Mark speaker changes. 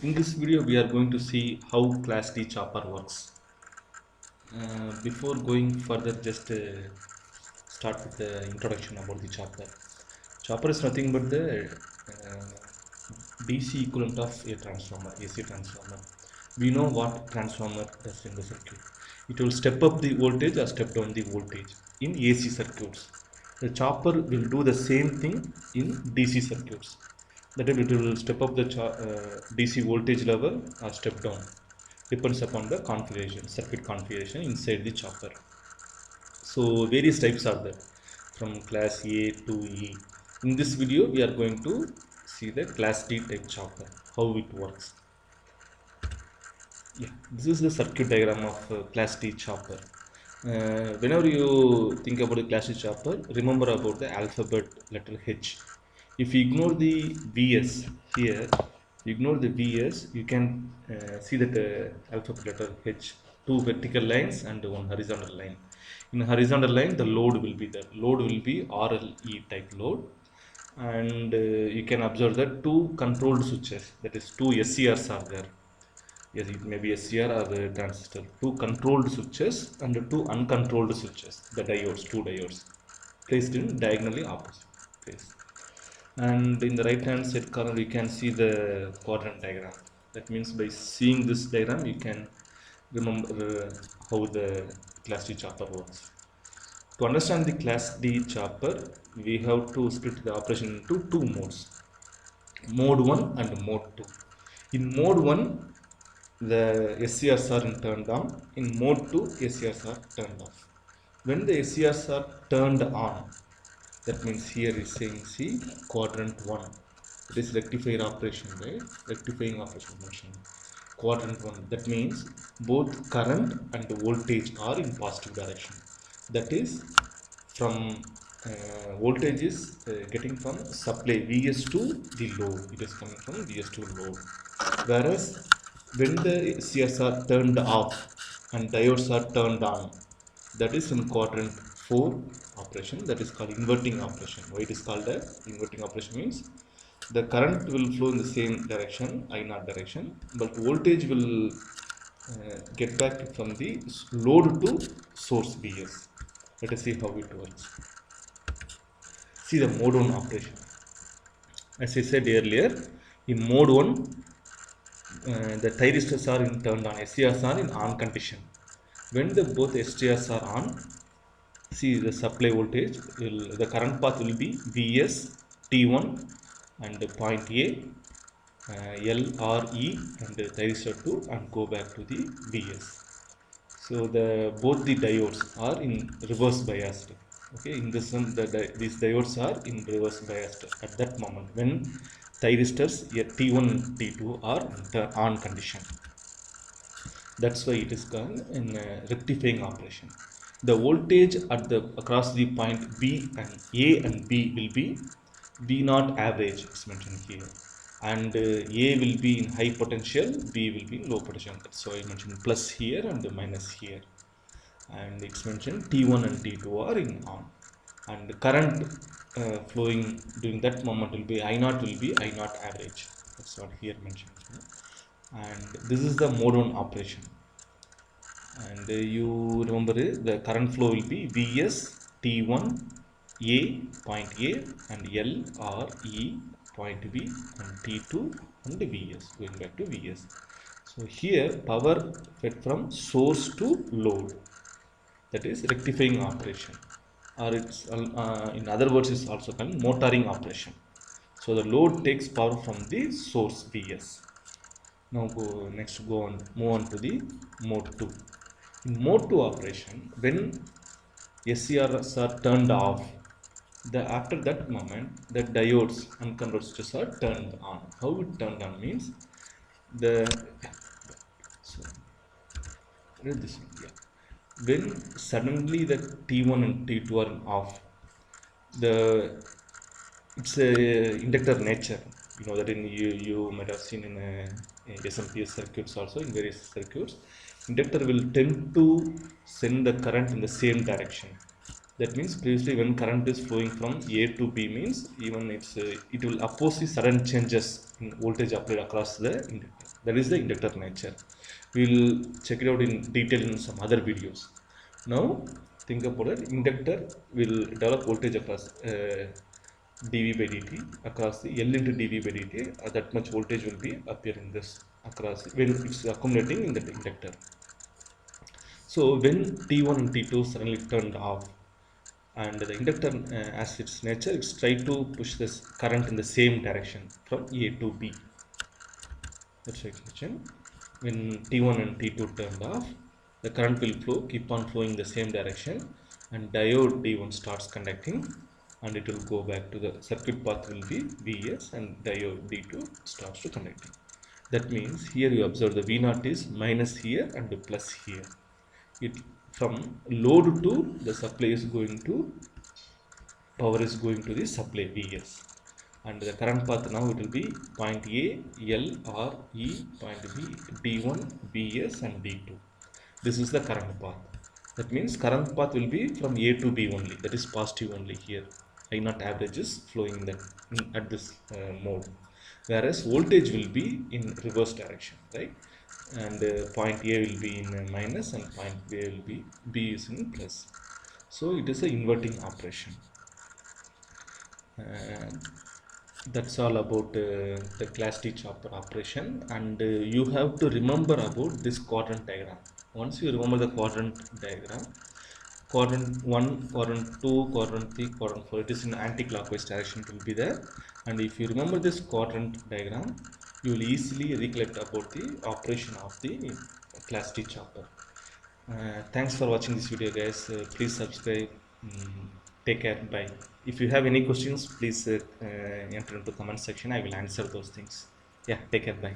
Speaker 1: In this video, we are going to see how Class D chopper works. Before going further, just start with the introduction about the chopper. Chopper is nothing but the DC equivalent of a transformer, AC transformer. We know what transformer does in the circuit. It will step up the voltage or step down the voltage in AC circuits. The chopper will do the same thing in DC circuits. That is, it will step up the DC voltage level or step down. Depends upon the configuration, circuit configuration inside the chopper. So various types are there from class A to E. In this video, we are going to see the class D type chopper, how it works. Yeah, this is the circuit diagram of class D chopper. Whenever you think about the class D chopper, remember about the alphabet letter H. If you ignore the VS here, you can see that alphabet letter H, two vertical lines and one horizontal line. In a horizontal line, the load will be there. Load will be RLE type load, and you can observe that two controlled switches, that is two SCRs are there. Yes, it may be SCR or the transistor. Two controlled switches and two uncontrolled switches, the diodes, two diodes, placed in diagonally opposite place. And in the right hand side corner, we can see the quadrant diagram. That means by seeing this diagram, you can remember how the class D chopper works. To understand the class D chopper, we have to split the operation into two modes, mode 1 and mode 2. In mode 1, the SCRs are turned on. In mode 2, SCRs are turned off. When the SCRs are turned on, that means here is saying see quadrant 1. It is rectifier operation, right? Rectifying operation mentioned. Quadrant 1. That means both current and voltage are in positive direction. That is from voltage is getting from supply VS to the load. It is coming from VS to load. Whereas when the SCRs are turned off and diodes are turned on, that is in quadrant 4 operation, that is called inverting operation. Why it is called as inverting operation means the current will flow in the same direction, I naught direction, but voltage will get back from the load to source VS. Let us see how it works. See the mode 1 operation. As I said earlier, in mode 1, the thyristors are turned on, SCRs are in on condition. When the both SCRs are on, see the supply voltage, the current path will be Vs T1 and point A, L or E and thyristor 2 and go back to the Vs. So both the diodes are in reverse biased. Okay, in this one these diodes are in reverse biased at that moment when thyristors T1 and T2 are on condition. That's why it is called in rectifying operation. The voltage at the across the point B and A and B will be V naught average, is mentioned here, and A will be in high potential, B will be in low potential. So I mentioned plus here and minus here, and it's mentioned T1 and T2 are in on, and the current flowing during that moment will be I naught average. That's what here mentioned. And this is the mode 1 operation. And you remember the current flow will be Vs T1 A point A and L or E point B and T2 and Vs, going back to Vs. So here power fed from source to load, that is rectifying operation, or it's in other words is also called motoring operation. So the load takes power from the source Vs. Now move on to the mode 2. In mode 2 operation, when SCRs are turned off, after that moment, the diodes and control switches are turned on. How it turned on means the when suddenly the T1 and T2 are off, it's a inductor nature. You know that you might have seen in SMPS circuits also, in various circuits, inductor will tend to send the current in the same direction. That means previously when current is flowing from A to B means even it will oppose the sudden changes in voltage applied across the inductor. That is the inductor nature. We'll check it out in detail in some other videos. Now think about it. Inductor will develop voltage across dV by dt across the L into dV by dt. That much voltage will be appearing this across when it's accumulating in the inductor. So when T1 and T2 suddenly turned off, and the inductor as its nature, it's try to push this current in the same direction from A to B. That's the equation. When T1 and T2 turned off, the current will flow, keep on flowing the same direction, and diode D1 starts conducting, and it will go back to the circuit path will be Vs, and diode D2 starts to conducting. That means here you observe the V0 is minus here and plus here. It from load to the supply is going to power is going to the supply Vs, and the current path now it will be point A, L or E, point B, D1, Vs and D2. This is the current path. That means current path will be from A to B only, that is positive only here. I0 average is flowing at this mode, whereas voltage will be in reverse direction, right? And point A will be in minus and point B will be B is in plus. So it is a inverting operation. That's all about the class D chopper operation, and you have to remember about this quadrant diagram. Once you remember the quadrant diagram, quadrant 1, quadrant 2, quadrant 3, quadrant 4, it is in anti-clockwise direction, it will be there. And if you remember this quadrant diagram, you will easily recollect about the operation of the class D chopper. Thanks for watching this video, guys. Please subscribe. Take care. Bye. If you have any questions, please enter into comment section. I will answer those things. Yeah, take care. Bye.